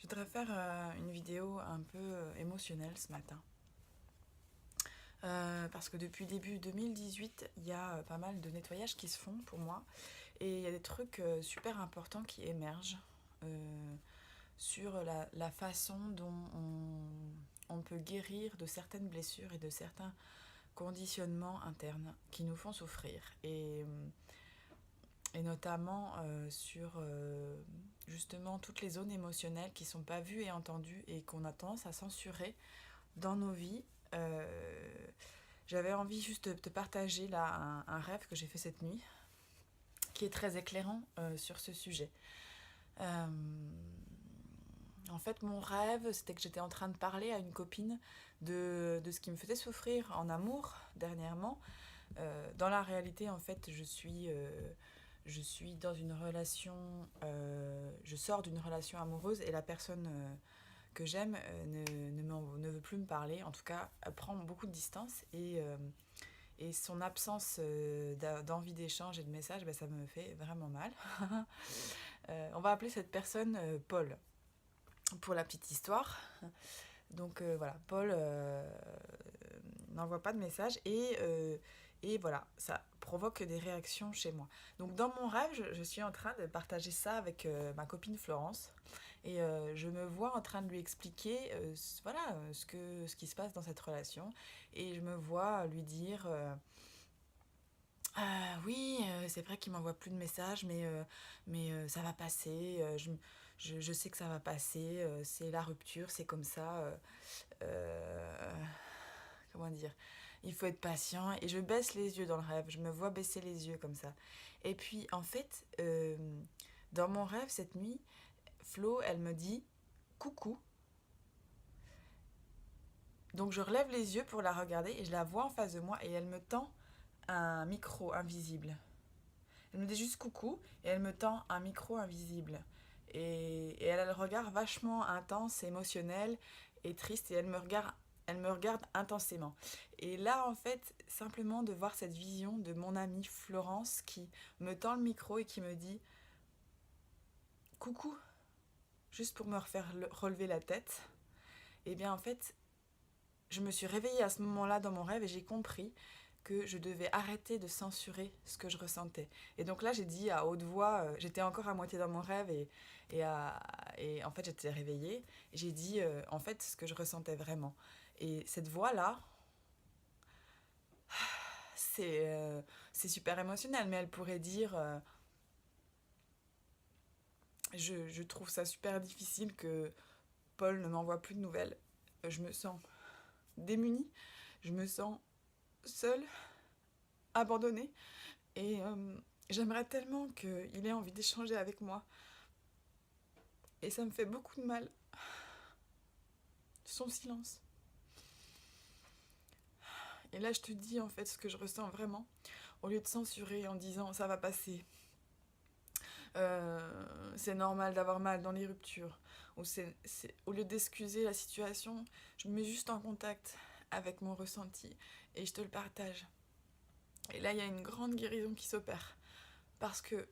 Je voudrais faire une vidéo un peu émotionnelle ce matin. Parce que depuis début 2018, il y a pas mal de nettoyages qui se font pour moi. Et il y a des trucs super importants qui émergent sur la façon dont on peut guérir de certaines blessures et de certains conditionnements internes qui nous font souffrir. Et notamment sur justement toutes les zones émotionnelles qui ne sont pas vues et entendues et qu'on a tendance à censurer dans nos vies. J'avais envie juste de te partager là un rêve que j'ai fait cette nuit qui est très éclairant sur ce sujet. Euh, En fait, mon rêve, c'était que j'étais en train de parler à une copine de ce qui me faisait souffrir en amour dernièrement. Dans la réalité, en fait, je suis dans une relation, je sors d'une relation amoureuse et la personne que j'aime ne veut plus me parler. En tout cas, elle prend beaucoup de distance et son absence d'envie d'échange et de message, ben, ça me fait vraiment mal. On va appeler cette personne Paul, pour la petite histoire. Donc voilà, Paul n'envoie pas de message et voilà, ça provoque des réactions chez moi. Donc dans mon rêve, je suis en train de partager ça avec ma copine Florence et je me vois en train de lui expliquer voilà, ce qui se passe dans cette relation et je me vois lui dire oui, c'est vrai qu'il m'envoie plus de messages, mais ça va passer. Je sais que ça va passer. C'est la rupture, c'est comme ça. Comment dire? Il faut être patient. Et je baisse les yeux dans le rêve. Je me vois baisser les yeux comme ça. Et puis, en fait, dans mon rêve cette nuit, Flo, elle me dit coucou. Donc, je relève les yeux pour la regarder et je la vois en face de moi et elle me tend un micro invisible. Elle me dit juste coucou et elle me tend un micro invisible. Et elle a le regard vachement intense, émotionnel et triste et elle me regarde intensément. Et là, en fait, simplement de voir cette vision de mon amie Florence qui me tend le micro et qui me dit coucou, juste pour me refaire relever la tête, et bien en fait, je me suis réveillée à ce moment-là dans mon rêve et j'ai compris que je devais arrêter de censurer ce que je ressentais. Et donc là, j'ai dit à haute voix, j'étais encore à moitié dans mon rêve et, et en fait, j'étais réveillée. J'ai dit en fait ce que je ressentais vraiment. Et cette voix-là, c'est super émotionnel, mais elle pourrait dire je trouve ça super difficile que Paul ne m'envoie plus de nouvelles. Je me sens démunie, je me sens seule, abandonnée. Et j'aimerais tellement qu'il ait envie d'échanger avec moi. Et ça me fait beaucoup de mal. Son silence. Et là, je te dis en fait ce que je ressens vraiment. Au lieu de censurer en disant ça va passer, c'est normal d'avoir mal dans les ruptures. Au lieu d'excuser la situation, je me mets juste en contact avec mon ressenti et je te le partage. Et là, il y a une grande guérison qui s'opère. Parce que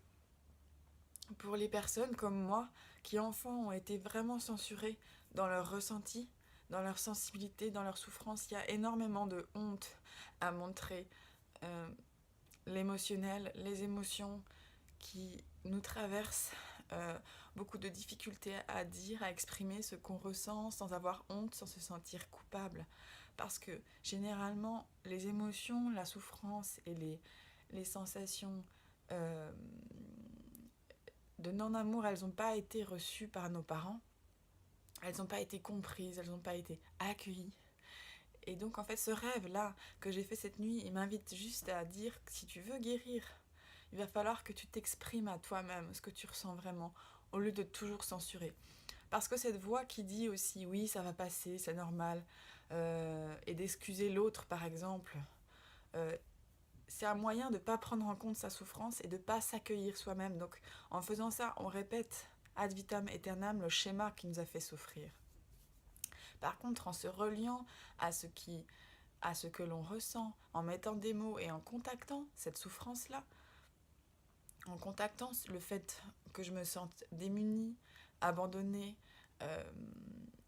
pour les personnes comme moi, qui enfants ont été vraiment censurés dans leur ressenti, dans leur sensibilité, dans leur souffrance, il y a énormément de honte à montrer. Euh, L'émotionnel, les émotions qui nous traversent, beaucoup de difficultés à dire, à exprimer ce qu'on ressent sans avoir honte, sans se sentir coupable. Parce que généralement, les émotions, la souffrance et les sensations euh, de non-amour, elles n'ont pas été reçues par nos parents, elles n'ont pas été comprises, elles n'ont pas été accueillies. Et donc en fait ce rêve-là que j'ai fait cette nuit, il m'invite juste à dire que si tu veux guérir, il va falloir que tu t'exprimes à toi-même ce que tu ressens vraiment, au lieu de toujours censurer. Parce que cette voix qui dit aussi oui ça va passer, c'est normal, et d'excuser l'autre par exemple, euh, c'est un moyen de ne pas prendre en compte sa souffrance et de ne pas s'accueillir soi-même. Donc en faisant ça, on répète ad vitam aeternam le schéma qui nous a fait souffrir. Par contre, en se reliant à à ce que l'on ressent, en mettant des mots et en contactant cette souffrance-là, en contactant le fait que je me sente démunie, abandonnée, euh,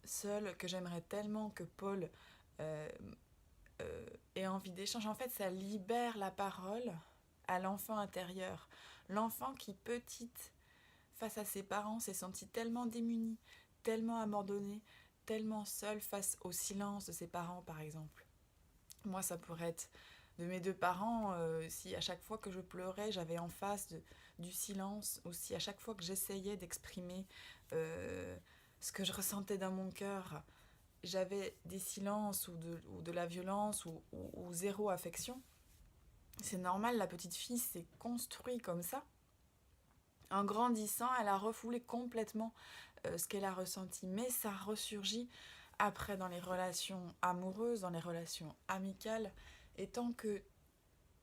seule, que j'aimerais tellement que Paul euh, ait envie d'échanger. En fait, ça libère la parole à l'enfant intérieur. L'enfant qui, petite, face à ses parents, s'est senti tellement démuni, tellement abandonné, tellement seul face au silence de ses parents, par exemple. Moi, ça pourrait être de mes deux parents, si à chaque fois que je pleurais, j'avais en face du silence, ou si à chaque fois que j'essayais d'exprimer ce que je ressentais dans mon cœur, j'avais des silences ou de la violence ou zéro affection. C'est normal, la petite fille s'est construite comme ça. En grandissant, elle a refoulé complètement ce qu'elle a ressenti, mais ça ressurgit après dans les relations amoureuses, dans les relations amicales, et tant que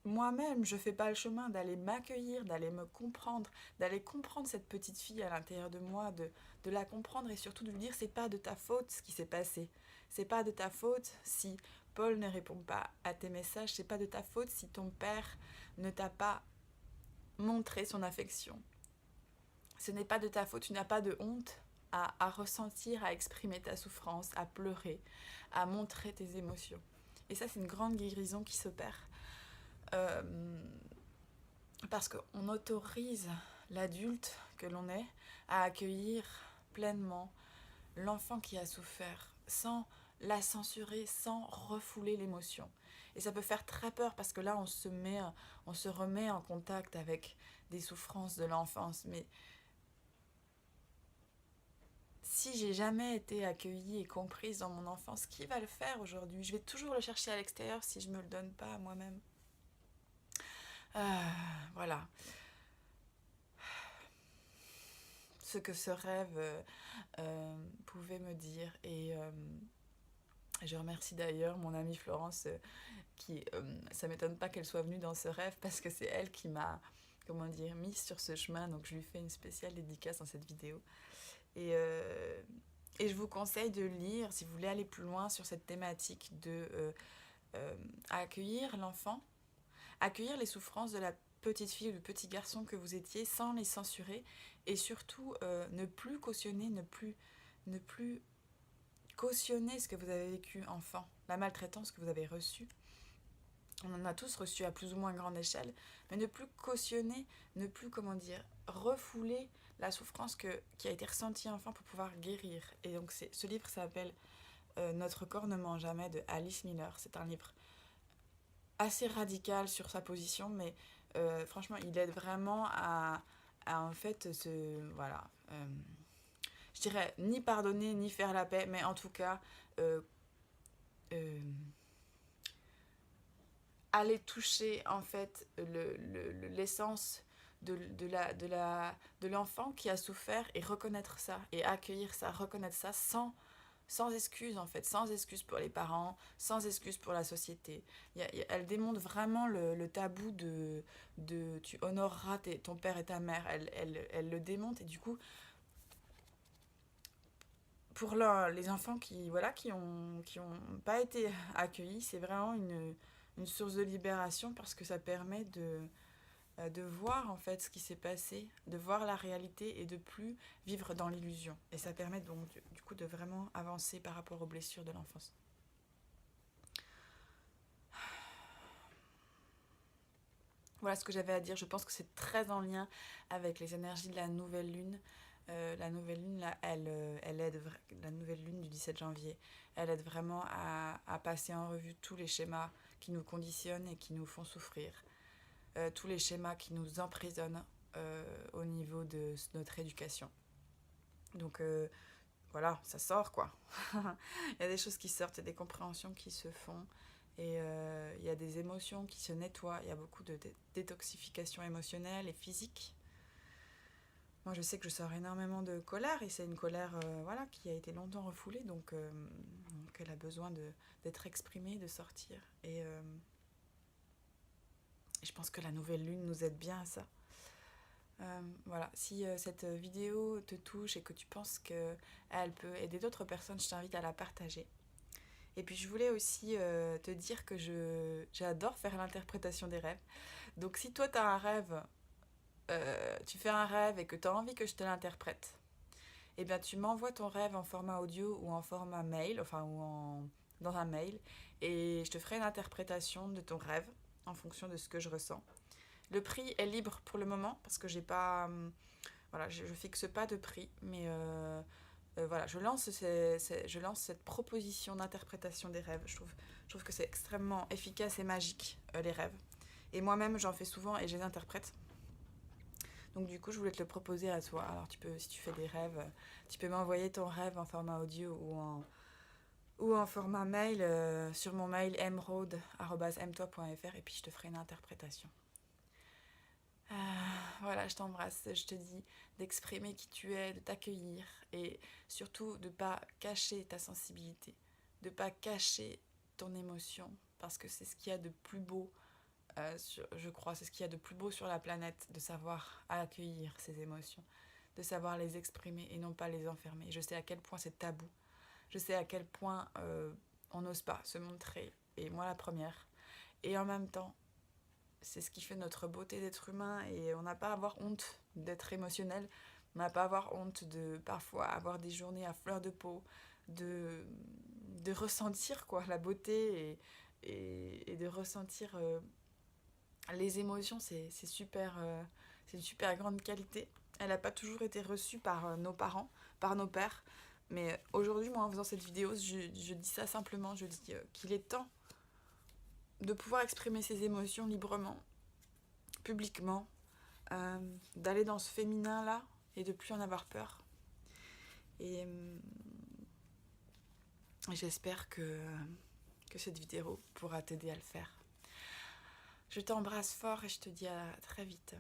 moi-même je fais pas le chemin d'aller m'accueillir, d'aller me comprendre, d'aller comprendre cette petite fille à l'intérieur de moi, de la comprendre et surtout de lui dire c'est pas de ta faute ce qui s'est passé, c'est pas de ta faute si Paul ne répond pas à tes messages, c'est pas de ta faute si ton père ne t'a pas montré son affection. Ce n'est pas de ta faute, tu n'as pas de honte à ressentir, à exprimer ta souffrance, à pleurer, à montrer tes émotions. Et ça, c'est une grande guérison qui s'opère. Euh, Parce qu'on autorise l'adulte que l'on est à accueillir pleinement l'enfant qui a souffert, sans la censurer, sans refouler l'émotion. Et ça peut faire très peur parce que là, on se remet en contact avec des souffrances de l'enfance. Mais si j'ai jamais été accueillie et comprise dans mon enfance, qui va le faire aujourd'hui? Je vais toujours le chercher à l'extérieur si je me le donne pas à moi-même. Voilà. Ce que ce rêve pouvait me dire. Et je remercie d'ailleurs mon amie Florence qui, ça m'étonne pas qu'elle soit venue dans ce rêve parce que c'est elle qui m'a, comment dire, mise sur ce chemin. Donc je lui fais une spéciale dédicace dans cette vidéo. Et, euh, et je vous conseille de lire si vous voulez aller plus loin sur cette thématique de accueillir l'enfant, accueillir les souffrances de la petite fille ou du petit garçon que vous étiez sans les censurer et surtout ne plus cautionner, ne plus cautionner ce que vous avez vécu enfant, la maltraitance que vous avez reçue. On en a tous reçu à plus ou moins grande échelle, mais ne plus cautionner, ne plus, comment dire, refouler la souffrance qui a été ressentie enfant pour pouvoir guérir. Et donc ce livre s'appelle Notre corps ne ment jamais de Alice Miller. C'est un livre assez radical sur sa position, mais franchement, il aide vraiment à en fait voilà, je dirais ni pardonner ni faire la paix, mais en tout cas euh, euh, aller toucher en fait l'essence de l'enfant qui a souffert et reconnaître ça et accueillir ça, reconnaître ça sans excuse en fait, sans excuse pour les parents, sans excuse pour la société. Elle démontre vraiment le tabou de tu honoreras ton père et ta mère. Elle le démonte et du coup, pour les enfants qui ont pas été accueillis, c'est vraiment une source de libération parce que ça permet de voir en fait ce qui s'est passé, de voir la réalité et de plus vivre dans l'illusion. Et ça permet donc du coup de vraiment avancer par rapport aux blessures de l'enfance. Voilà ce que j'avais à dire. Je pense que c'est très en lien avec les énergies de la nouvelle lune. La nouvelle lune, là, elle aide, la nouvelle lune du 17 janvier, elle aide vraiment à passer en revue tous les schémas qui nous conditionnent et qui nous font souffrir. Tous les schémas qui nous emprisonnent au niveau de notre éducation. Donc voilà, ça sort quoi. Il y a des choses qui sortent, il y a des compréhensions qui se font et il y a des émotions qui se nettoient. Il y a beaucoup de détoxification émotionnelle et physique. Moi je sais que je sors énormément de colère et c'est une colère voilà, qui a été longtemps refoulée donc elle a besoin d'être exprimée, de sortir. Et je pense que la nouvelle lune nous aide bien à ça. Voilà, si cette vidéo te touche et que tu penses qu'elle peut aider d'autres personnes, je t'invite à la partager. Et puis je voulais aussi te dire que j'adore faire l'interprétation des rêves. Donc si toi tu as un rêve, tu fais un rêve et que tu as envie que je te l'interprète, et bien tu m'envoies ton rêve en format audio ou en format mail, dans un mail, et je te ferai une interprétation de ton rêve en fonction de ce que je ressens. Le prix est libre pour le moment parce que j'ai pas, voilà, je fixe pas de prix, mais voilà, je lance cette proposition d'interprétation des rêves. Je trouve que c'est extrêmement efficace et magique, les rêves. Et moi-même, j'en fais souvent et je les interprète. Donc du coup, je voulais te le proposer à toi. Alors si tu fais des rêves, tu peux m'envoyer ton rêve en format audio ou en format mail sur mon mail emeraude@mtoi.fr et puis je te ferai une interprétation. Voilà, je t'embrasse, je te dis d'exprimer qui tu es, de t'accueillir et surtout de ne pas cacher ta sensibilité, de ne pas cacher ton émotion parce que c'est ce qu'il y a de plus beau, je crois, c'est ce qu'il y a de plus beau sur la planète, de savoir accueillir ses émotions, de savoir les exprimer et non pas les enfermer. Je sais à quel point c'est tabou, je sais à quel point on n'ose pas se montrer, et moi la première, et en même temps, c'est ce qui fait notre beauté d'être humain et on n'a pas à avoir honte d'être émotionnel, on n'a pas à avoir honte de parfois avoir des journées à fleur de peau, de, de ressentir quoi, la beauté et de ressentir les émotions, c'est une super grande qualité. Elle n'a pas toujours été reçue par nos parents, par nos pères, mais aujourd'hui, moi en faisant cette vidéo, je dis ça simplement, je dis qu'il est temps de pouvoir exprimer ses émotions librement, publiquement, d'aller dans ce féminin là et de plus en avoir peur. Et j'espère que cette vidéo pourra t'aider à le faire. Je t'embrasse fort et je te dis à très vite.